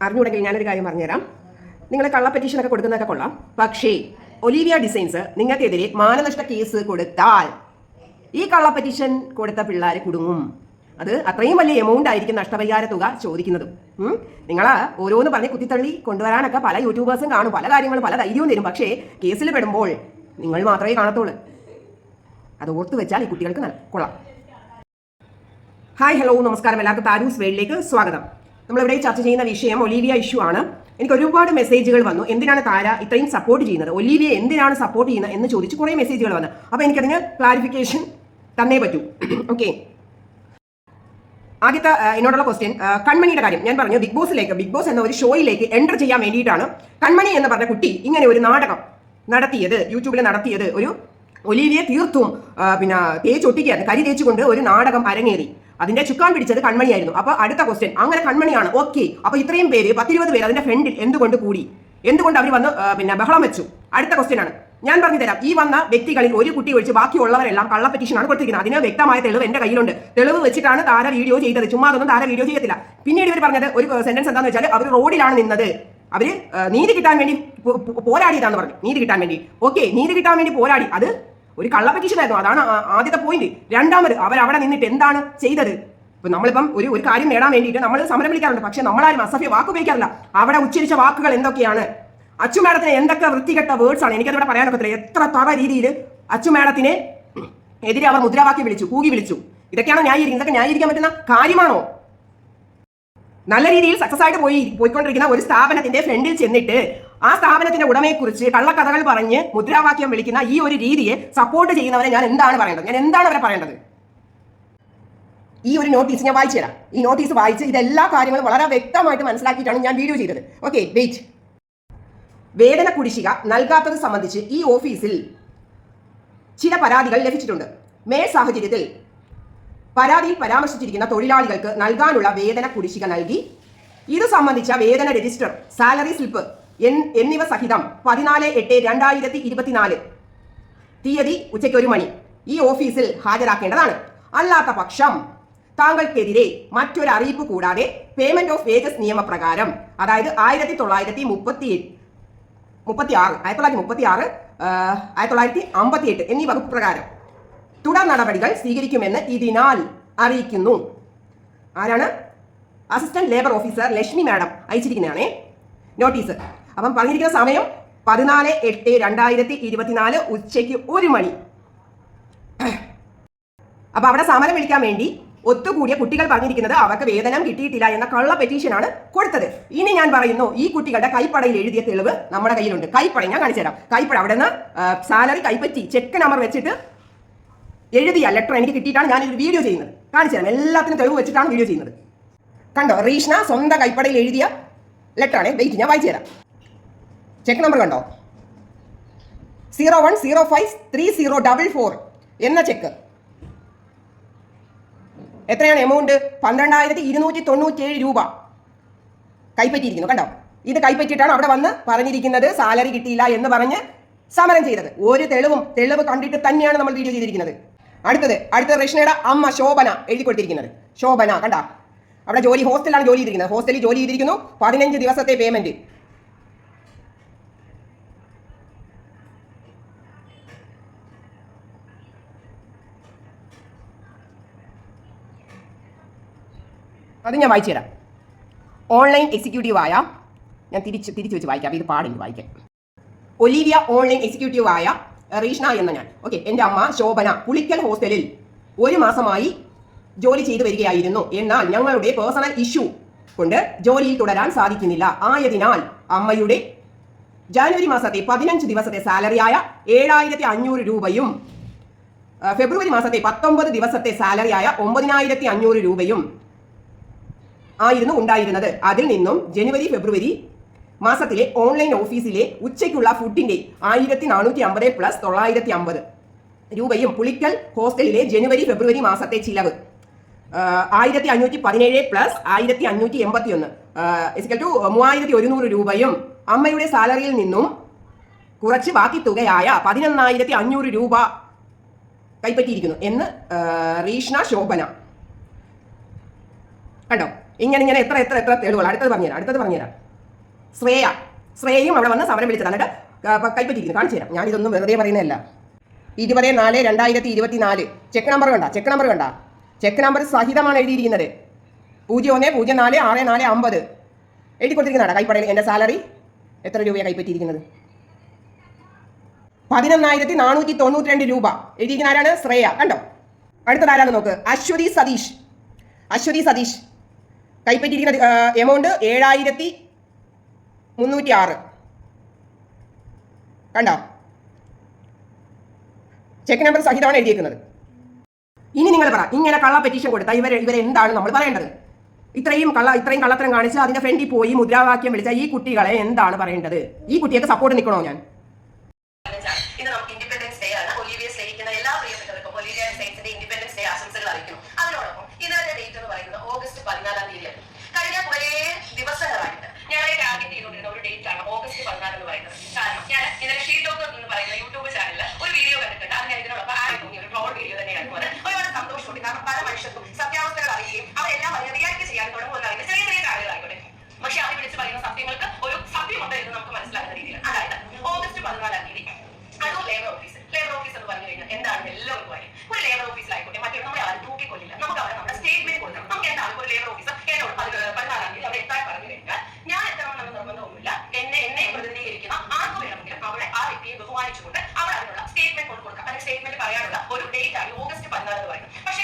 അറിഞ്ഞുകൂടെങ്കിൽ ഞാനൊരു കാര്യം പറഞ്ഞുതരാം. നിങ്ങൾ കള്ള പെറ്റീഷനൊക്കെ കൊടുക്കുന്നതൊക്കെ കൊള്ളാം. പക്ഷേ ഒലീവിയ ഡിസൈൻസ് നിങ്ങൾക്കെതിരെ മാനനഷ്ട കേസ് കൊടുത്താൽ ഈ കള്ള പെറ്റീഷൻ കൊടുത്ത പിള്ളേർ കുടുങ്ങും. അത് അത്രയും വലിയ എമൗണ്ട് ആയിരിക്കും നഷ്ടപരിഹാര തുക ചോദിക്കുന്നതും. നിങ്ങൾ ഓരോന്ന് പറഞ്ഞ് കുത്തിത്തള്ളി കൊണ്ടുവരാനൊക്കെ പല യൂട്യൂബേഴ്സും കാണും, പല കാര്യങ്ങളും പല ധൈര്യവും തരും. പക്ഷേ കേസിൽ പെടുമ്പോൾ നിങ്ങൾ മാത്രമേ കാണത്തുള്ളൂ. അത് ഓർത്ത് വെച്ചാൽ ഈ കുട്ടികൾക്ക് കൊള്ളാം. ഹായ്, ഹലോ, നമസ്കാരം. എല്ലാവർക്കും താരൂസ് വേൾഡിലേക്ക് സ്വാഗതം. നമ്മളിവിടെ ചർച്ച ചെയ്യുന്ന വിഷയം ഒലീവിയ ഇഷ്യൂ ആണ്. എനിക്ക് ഒരുപാട് മെസ്സേജുകൾ വന്നു. എന്തിനാണ് താര ഇത്രയും സപ്പോർട്ട് ചെയ്യുന്നത്, ഒലീവിയ എന്തിനാണ് സപ്പോർട്ട് ചെയ്യുന്നത് എന്ന് ചോദിച്ച് കുറേ മെസ്സേജുകൾ വന്നു. അപ്പോൾ എനിക്കതിന് ക്ലാരിഫിക്കേഷൻ തന്നേ പറ്റൂ. ഓക്കെ, ആദ്യത്തെ എന്നോടുള്ള ക്വസ്റ്റ്യൻ കൺമണിയുടെ കാര്യം. ഞാൻ പറഞ്ഞു ബിഗ് ബോസ് എന്ന ഒരു ഷോയിലേക്ക് എൻ്റർ ചെയ്യാൻ വേണ്ടിയിട്ടാണ് കൺമണി എന്ന് പറഞ്ഞ കുട്ടി ഇങ്ങനെ ഒരു നാടകം നടത്തിയത്, യൂട്യൂബിൽ നടത്തിയത്. ഒരു ഒലീവിയെ തീർത്തും തേച്ചൊട്ടിക്കുകയായിരുന്നു, കരി തേച്ചുകൊണ്ട് ഒരു നാടകം അരങ്ങേറി. അതിന്റെ ചുക്കാൻ പിടിച്ചത് കൺമണിയായിരുന്നു. അപ്പൊ അടുത്ത ക്വസ്റ്റ്യൻ, അങ്ങനെ കൺമണിയാണ്, ഓക്കെ. അപ്പൊ ഇത്രയും പേര് 10-20 പേര് അതിന്റെ ഫ്രണ്ടിൽ എന്തുകൊണ്ട് കൂടി, എന്തുകൊണ്ട് അവർ വന്ന് ബഹളം വെച്ചു? അടുത്ത ക്വസ്റ്റ്യൻ ആണ്. ഞാൻ പറഞ്ഞു തരാം. ഈ വന്ന വ്യക്തികളിൽ ഒരു കുട്ടി ഒഴിച്ച് ബാക്കിയുള്ളവരെല്ലാം കള്ള പെറ്റീഷനാണ് കൊടുത്തിരിക്കുന്നത്. അതിന് വ്യക്തമായ തെളിവ് എന്റെ കയ്യിലുണ്ട്. തെളിവ് വെച്ചിട്ടാണ് താര വീഡിയോ ചെയ്തത്. ചുമ്മാ അതൊന്നും താര വീഡിയോ ചെയ്യത്തില്ല. പിന്നീട് ഇവർ പറഞ്ഞത് ഒരു സെന്റൻസ് എന്താണെന്ന് വെച്ചാൽ അവർ റോഡിലാണ് നിന്നത്, അവര് നീതി കിട്ടാൻ വേണ്ടി പോരാടിയതാന്ന് പറഞ്ഞു. നീതി കിട്ടാൻ വേണ്ടി, ഓക്കെ, നീതി കിട്ടാൻ വേണ്ടി പോരാടി. അത് ഒരു കള്ള പെറ്റീഷൻ ആയിരുന്നു. അതാണ് ആദ്യത്തെ പോയിന്റ്. രണ്ടാമത് അവരവിടെ നിന്നിട്ട് എന്താണ് ചെയ്തത്? ഇപ്പൊ നമ്മളിപ്പം ഒരു കാര്യം നേടാൻ വേണ്ടിയിട്ട് നമ്മൾ സമരം വിളിക്കാറുണ്ട്. പക്ഷെ നമ്മളാരും അസഭ്യ വാക്ക് ഉപയോഗിക്കാറില്ല. അവിടെ ഉച്ചരിച്ച വാക്കുകൾ എന്തൊക്കെയാണ്? അച്ചു മാഡത്തിന് എന്തൊക്കെ വൃത്തികെട്ട വേർഡ്സ് ആണ്, എനിക്കതിവിടെ പറയാനൊക്കത്തില്ല. എത്ര തറ രീതിയിൽ അച്ചു മാഡത്തിനെ എതിരെ അവർ മുദ്രാവാക്യം വിളിച്ചു, കൂകി വിളിച്ചു. ഇതൊക്കെയാണോ ന്യായീകരിക്കുന്നത്? ഇതൊക്കെ ന്യായീകരിക്കാൻ പറ്റുന്ന കാര്യമാണോ? നല്ല രീതിയിൽ സക്സസ് ആയിട്ട് പോയിക്കൊണ്ടിരിക്കുന്ന ഒരു സ്ഥാപനത്തിന്റെ ഫ്രണ്ടിൽ ചെന്നിട്ട് ആ സ്ഥാപനത്തിന്റെ ഉടമയെക്കുറിച്ച് കള്ളക്കഥകൾ പറഞ്ഞ് മുദ്രാവാക്യം വിളിക്കുന്ന ഈ ഒരു രീതിയെ സപ്പോർട്ട് ചെയ്യുന്നവരെ ഞാൻ എന്താണ് പറയേണ്ടത്? ഞാൻ എന്താണ് അവരെ പറയേണ്ടത്? ഈ ഒരു നോട്ടീസ് ഞാൻ വായിച്ചു തരാം. ഈ നോട്ടീസ് വായിച്ച് ഇതെല്ലാ കാര്യങ്ങളും വളരെ വ്യക്തമായിട്ട് മനസ്സിലാക്കിയിട്ടാണ് ഞാൻ വീഡിയോ ചെയ്തത്. Okay, wait. വേതന കുടിശ്ശിക നൽകാത്തത് സംബന്ധിച്ച് ഈ ഓഫീസിൽ ചില പരാതികൾ ലഭിച്ചിട്ടുണ്ട്. മേൽ സാഹചര്യത്തിൽ പരാതിയിൽ പരാമർശിച്ചിരിക്കുന്ന തൊഴിലാളികൾക്ക് നൽകാനുള്ള വേതന കുടിശ്ശിക നൽകി. ഇത് സംബന്ധിച്ച വേതന രജിസ്റ്റർ, സാലറി സ്ലിപ്പ് എന്നിവ സഹിതം 14/8/2024 തീയതി ഉച്ചയ്ക്ക് 1 മണി ഈ ഓഫീസിൽ ഹാജരാക്കേണ്ടതാണ്. അല്ലാത്ത പക്ഷം താങ്കൾക്കെതിരെ മറ്റൊരു അറിയിപ്പ് കൂടാതെ പേയ്മെന്റ് ഓഫ് വേജസ് നിയമപ്രകാരം, അതായത് 1936, 1958 എന്നീ വകുപ്പ് പ്രകാരം തുടർ നടപടികൾ സ്വീകരിക്കുമെന്ന് ഇതിനാൽ അറിയിക്കുന്നു. ആരാണ്? Assistant labour officer Lakshmi madam അയച്ചിരിക്കുന്നതാണേ നോട്ടീസ്. അപ്പം പറഞ്ഞിരിക്കുന്ന സമയം 14/8/2024 ഉച്ചയ്ക്ക് 1 മണി. അപ്പൊ അവിടെ സമരം വിളിക്കാൻ വേണ്ടി ഒത്തുകൂടിയ കുട്ടികൾ പറഞ്ഞിരിക്കുന്നത് അവർക്ക് വേതനം കിട്ടിയിട്ടില്ല എന്ന കള്ള പെറ്റീഷനാണ് കൊടുത്തത്. ഇനി ഞാൻ പറയുന്നു, ഈ കുട്ടികളുടെ കൈപ്പടയിൽ എഴുതിയ തെളിവ് നമ്മുടെ കയ്യിലുണ്ട്. കൈപ്പട ഞാൻ കാണിച്ചു തരാം. കൈപ്പട അവിടെ നിന്ന് സാലറി കൈപ്പറ്റി ചെക്ക് നമ്പർ വെച്ചിട്ട് എഴുതിയ ലെറ്റർ എനിക്ക് കിട്ടിയിട്ടാണ് ഞാൻ ഒരു വീഡിയോ ചെയ്യുന്നത്. കാണിച്ചു തരാം. എല്ലാത്തിനും തെളിവ് വെച്ചിട്ടാണ് വീഡിയോ ചെയ്യുന്നത്. കണ്ടോ? റീഷ്ന സ്വന്തം കൈപ്പടയിൽ എഴുതിയ ലെറ്റർ ആണ്. വെയിറ്റ്, ഞാൻ വായിച്ചു തരാം. ചെക്ക് നമ്പർ കണ്ടോ? 01053044 എന്ന ചെക്ക്. എത്രയാണ് എമൗണ്ട്? 12,297 രൂപ കൈപ്പറ്റിയിരിക്കുന്നു. കണ്ടോ? ഇത് കൈപ്പറ്റിയിട്ടാണ് അവിടെ വന്ന് പറഞ്ഞിരിക്കുന്നത് സാലറി കിട്ടിയില്ല എന്ന് പറഞ്ഞ് സമരം ചെയ്തത്. ഒരു തെളിവ് കണ്ടിട്ട് തന്നെയാണ് നമ്മൾ വീഡിയോ ചെയ്തിരിക്കുന്നത്. അടുത്തത് റഷ്നയുടെ അമ്മ ശോഭന എഴുതി കൊടുത്തിരിക്കുന്നത്. ശോഭന കണ്ട, അവിടെ ഹോസ്റ്റലിലാണ് ജോലി ചെയ്തിരിക്കുന്നത്. ഹോസ്റ്റലിൽ ജോലി ചെയ്തിരിക്കുന്നു. 15 ദിവസത്തെ പേയ്മെന്റ്. അത് ഞാൻ വായിച്ചു തരാം. ഓൺലൈൻ എക്സിക്യൂട്ടീവായ, ഞാൻ തിരിച്ച് വെച്ച് വായിക്കാം, ഇത് പാടില്ല വായിക്കാൻ. ഒലീവിയ ഓൺലൈൻ എക്സിക്യൂട്ടീവ് ആയ റീഷ്ന എന്ന ഞാൻ, ഓക്കെ, എൻ്റെ അമ്മ ശോഭന പുളിക്കൽ ഹോസ്റ്റലിൽ 1 മാസമായി ജോലി ചെയ്തു വരികയായിരുന്നു. എന്നാൽ ഞങ്ങളുടെ പേഴ്സണൽ ഇഷ്യൂ കൊണ്ട് ജോലിയിൽ തുടരാൻ സാധിക്കുന്നില്ല. ആയതിനാൽ അമ്മയുടെ ജനുവരി മാസത്തെ 15 ദിവസത്തെ സാലറിയായ 7,500 രൂപയും ഫെബ്രുവരി മാസത്തെ 19 ദിവസത്തെ സാലറിയായ 9,500 രൂപയും ആയിരുന്നു ഉണ്ടായിരുന്നത്. അതിൽ നിന്നും ജനുവരി ഫെബ്രുവരി മാസത്തിലെ ഓൺലൈൻ ഓഫീസിലെ ഉച്ചയ്ക്കുള്ള ഫുഡിന്റെ 1,450 പ്ലസ് 950 രൂപയും പുളിക്കൽ ഹോസ്റ്റലിലെ ജനുവരി ഫെബ്രുവരി മാസത്തെ ചിലവ് 1,517 പ്ലസ് 1,581 3,100 രൂപയും അമ്മയുടെ സാലറിയിൽ നിന്നും കുറച്ച് ബാക്കി തുകയായ 11,500 രൂപ കൈപ്പറ്റിയിരിക്കുന്നു എന്ന് റീഷ്ന ശോഭന. കണ്ടോ? ഇങ്ങനെ എത്ര തെളിവുകൾ. അടുത്തത് പറഞ്ഞുതരാം. ശ്രേയയും അവിടെ വന്ന് സമരം വിളിച്ചത്, എന്നിട്ട് കൈപ്പറ്റിയിരിക്കുന്നു. കാണിച്ചു തരാം. ഞാനിതൊന്നും വെറുതെ പറയുന്നതല്ല. 20/4/2024 ചെക്ക് നമ്പർ കണ്ട, ചെക്ക് നമ്പർ സഹിതമാണ് എഴുതിയിരിക്കുന്നത്. 01046450 എഴുതി കൊടുത്തിരിക്കുന്നതാണ് കൈപ്പടയിൽ. എൻ്റെ സാലറി എത്ര രൂപയാണ് കൈപ്പറ്റിയിരിക്കുന്നത്? 11,492 രൂപ എഴുതിയിരിക്കുന്ന ആരാണ്? ശ്രേയ. കണ്ടോ? അടുത്തത് നോക്ക്. അശ്വതി സതീഷ് കൈപ്പറ്റിയിരിക്കുന്ന എമൗണ്ട് 7,306. കണ്ടോ? ചെക്ക് നമ്പർ സഹിതമാണ് എഴുതിയിരിക്കുന്നത്. ഇനി നിങ്ങൾ പറ, ഇങ്ങനെ കള്ള പെറ്റീഷൻ കൊടുത്താൽ ഇവരെ എന്താണ് നമ്മൾ പറയേണ്ടത്? ഇത്രയും കള്ളത്തരം കാണിച്ച് അതിന്റെ ഫ്രണ്ടിൽ പോയി മുദ്രാവാക്യം വിളിച്ച ഈ കുട്ടികളെ എന്താണ് പറയേണ്ടത്? ഈ കുട്ടിയൊക്കെ സപ്പോർട്ട് നിൽക്കണോ? ഞാൻ ഇന്ന് നമുക്ക് ഇൻഡിപെൻഡൻസ് ഡേ ആണ്. ഒലിവിയെ സ്നേഹിക്കുന്ന എല്ലാ പ്രിയപ്പെട്ടവർക്കും ഒലിവിയ സയൻസിന്റെ ഇൻഡിപെൻഡൻസ് ഡേ ആശംസകൾ അറിയിക്കുന്നു. അതിനോടൊപ്പം ഇന്നത്തെ ഡേറ്റ് എന്ന് പറയുന്നത് ഓഗസ്റ്റ് 14 തീയതിയാണ്. കഴിഞ്ഞ കുറേ ദിവസങ്ങളായിട്ട് ഞങ്ങളെ ടാർഗറ്റ് ചെയ്തുകൊണ്ടിരുന്ന ഒരു ഡേറ്റ് ആണ് ഓഗസ്റ്റ് 14 എന്ന് പറയുന്നത്. കാരണം ഞാൻ ഇന്നലെ ഷീ ടോക്കർ എന്ന് പറയുന്ന യൂട്യൂബ് ചാനലിൽ ഒരു വീഡിയോ കണ്ടിട്ടുണ്ട്. അത് ഞാൻ ഇതിനോടൊപ്പം ആഡ് തോന്നിയ ഒരു ട്രോൾ വീഡിയോ തന്നെയാണ്. ഒരുപാട് സന്തോഷമുണ്ട്. കാരണം പല മനുഷ്യർക്കും സത്യാവസ്ഥകൾ അറിയുകയും അവരെല്ലാം റിയാക്ട് ചെയ്യാൻ തുടങ്ങുമെന്ന് അറിയുന്ന ചെറിയ കാര്യങ്ങളായിക്കോട്ടെ. പക്ഷെ അവർ വിളിച്ച് പറയുന്ന സത്യങ്ങൾക്ക് ഒരു സത്യമുണ്ട് എന്ന് നമുക്ക് മനസ്സിലാക്കുന്ന രീതിയിൽ. അതായത് ഓഗസ്റ്റ് 14 തീയതി അടൂർ ലേബർ ഓഫീസ് എന്ന് പറഞ്ഞു കഴിഞ്ഞാൽ എന്താണ് എല്ലാവർക്കും അറിയാം. ഒരു ലേബർ ഓഫീസിലായിക്കോട്ടെ, മറ്റൊരു നമ്മളെ ആരും തൂക്കിക്കൊല്ലില്ല. നമുക്ക് അവിടെ നമ്മുടെ സ്റ്റേറ്റ്മെന്റ് കൊടുക്കണം. നമുക്ക് എന്താണ് ഒരു ലേബർ ഓഫീസർ എന്നോട് 14 തീയതി അവിടെ എത്താൻ പറഞ്ഞു കഴിഞ്ഞാൽ ഞാൻ എത്തണമെന്ന് നിർബന്ധമൊന്നുമില്ല. എന്നെ പ്രതിനിധീകരിക്കുന്ന ആർക്ക് വേണമെങ്കിലും അവിടെ ആ വ്യക്തിയെ ബഹുമാനിച്ചുകൊണ്ട് അവിടെ അതിനുള്ള സ്റ്റേറ്റ്മെന്റ് കൊടുക്കാം. അല്ലെങ്കിൽ സ്റ്റേറ്റ്മെന്റ് പറയാനുള്ള ഒരു ഡേറ്റ് ആണ് ഓഗസ്റ്റ് 14 എന്ന് പറയുന്നത്. പക്ഷേ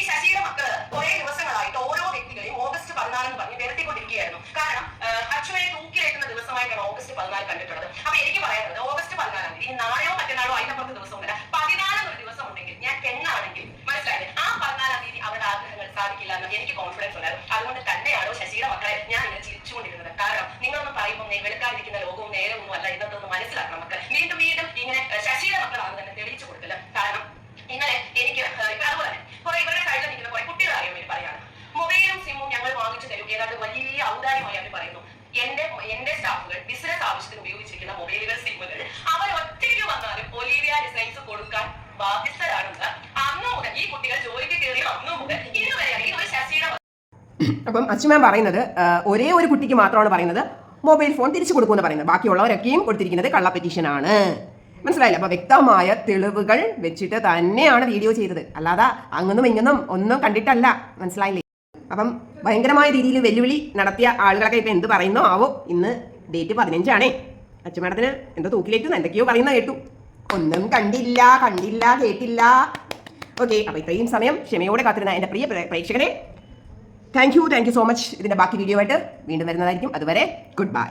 ശശിയുടെ മക്കൾ കുറെ ദിവസങ്ങളായിട്ട് ഓരോ വ്യക്തികളെയും ഓഗസ്റ്റ് 14 എന്ന് പറഞ്ഞ് നിരത്തിക്കൊണ്ടിരിക്കുകയായിരുന്നു. കാരണം അച്ഛനെ തൂക്കിലേറ്റുന്ന ദിവസമായിട്ടാണ് ഓഗസ്റ്റ് 14 കണ്ടിട്ടുള്ളത്. അപ്പൊ എനിക്ക് പറയാനുള്ളത് ഓഗസ്റ്റ് 14 തീയതി നാളെയോ മറ്റന്നാളോ അതിനപ്പുറത്ത് ദിവസമൊന്നുമില്ല, 14 ഒരു ദിവസം ഉണ്ടെങ്കിൽ ഞാൻ പെണ്ണാണെങ്കിൽ മനസ്സിലായത് ആ 14 തീയതി അവരുടെ ആഗ്രഹങ്ങൾ സാധിക്കില്ല എന്ന് എനിക്ക് കോൺഫിഡൻസ് ഉണ്ടായിരുന്നു. അതുകൊണ്ട് തന്നെയാണോ ശശിയുടെ മക്കളെ ഞാൻ ഇങ്ങനെ ചിരിച്ചുകൊണ്ടിരുന്നത്. കാരണം നിങ്ങളൊന്നും പറയുമ്പോൾ വെളുക്കാതിരിക്കുന്ന ലോകവും നേരമൊന്നും അല്ല ഇന്നത്തെ മനസ്സിലാക്കണം മക്കൾ. വീണ്ടും ഇങ്ങനെ ശശിയുടെ മക്കളാണ് തന്നെ തെളിയിച്ചു കൊടുക്കില്ല. കാരണം ഇന്നലെ എനിക്ക് അതുപോലെ കുറെ ഇവരുടെ സൈഡിൽ നിൽക്കുന്ന കുറെ കുട്ടികൾ അറിയാൻ വേണ്ടി പറയാണ്. മൊബൈലും സിമ്മും ഞങ്ങൾ വാങ്ങിച്ചു തരും, ഏതാണ്ട് വലിയ ഔദാര്യമായി അവർ പറയുന്നു. എന്റെ സ്റ്റാഫുകൾ ബിസിനസ് ആവശ്യത്തിന് ഉപയോഗിച്ചിരിക്കുന്ന മൊബൈലുകൾ, സിമ്മുകൾ അവർ ഒറ്റയ്ക്ക് വന്നാലും ഒലിവിയ ഡിസൈൻസ് കൊടുക്കാൻ ബാധ്യസ്ഥരാണെന്ന് അന്നു മുതൽ ഈ കുട്ടികൾ ജോലിക്ക് കയറിയ അന്നു മുതൽ ഇന്നുവരെ ഈ ഒരു ശശിയുടെ. അപ്പം അച്ഛൻ പറയുന്നത് ഒരേ ഒരു കുട്ടിക്ക് മാത്രമാണ് പറയുന്നത് മൊബൈൽ ഫോൺ തിരിച്ചു കൊടുക്കുമെന്ന് പറയുന്നത്. ബാക്കിയുള്ളവരൊക്കെയും കൊടുത്തിരിക്കുന്നത് കള്ള പെറ്റീഷൻ ആണ്. മനസ്സിലായില്ല? അപ്പൊ വ്യക്തമായ തെളിവുകൾ വെച്ചിട്ട് തന്നെയാണ് വീഡിയോ ചെയ്തത്, അല്ലാതെ അങ്ങൊന്നും ഇങ്ങൊന്നും ഒന്നും കണ്ടിട്ടല്ല. മനസ്സിലായില്ലേ? അപ്പം ഭയങ്കരമായ രീതിയിൽ വെല്ലുവിളി നടത്തിയ ആളുകളൊക്കെ ഇപ്പൊ എന്ത് പറയുന്നോ ആവോ. ഇന്ന് ഡേറ്റ് 15 അച്ഛമ്മേടത്തിന് എന്തോ തൂക്കിലേറ്റുന്നു എന്തൊക്കെയോ പറയുന്ന കേട്ടു. ഒന്നും കണ്ടില്ല കേട്ടില്ല. ഓക്കെ, അപ്പൊ ഇത്രയും സമയം ക്ഷമയോടെ കാത്തിരുന്ന എൻ്റെ പ്രിയ പ്രേക്ഷകരെ താങ്ക് യു സോ മച്ച്. ഇതിന്റെ ബാക്കി വീഡിയോ ആയിട്ട് വീണ്ടും വരുന്നതായിരിക്കും. അതുവരെ ഗുഡ് ബൈ.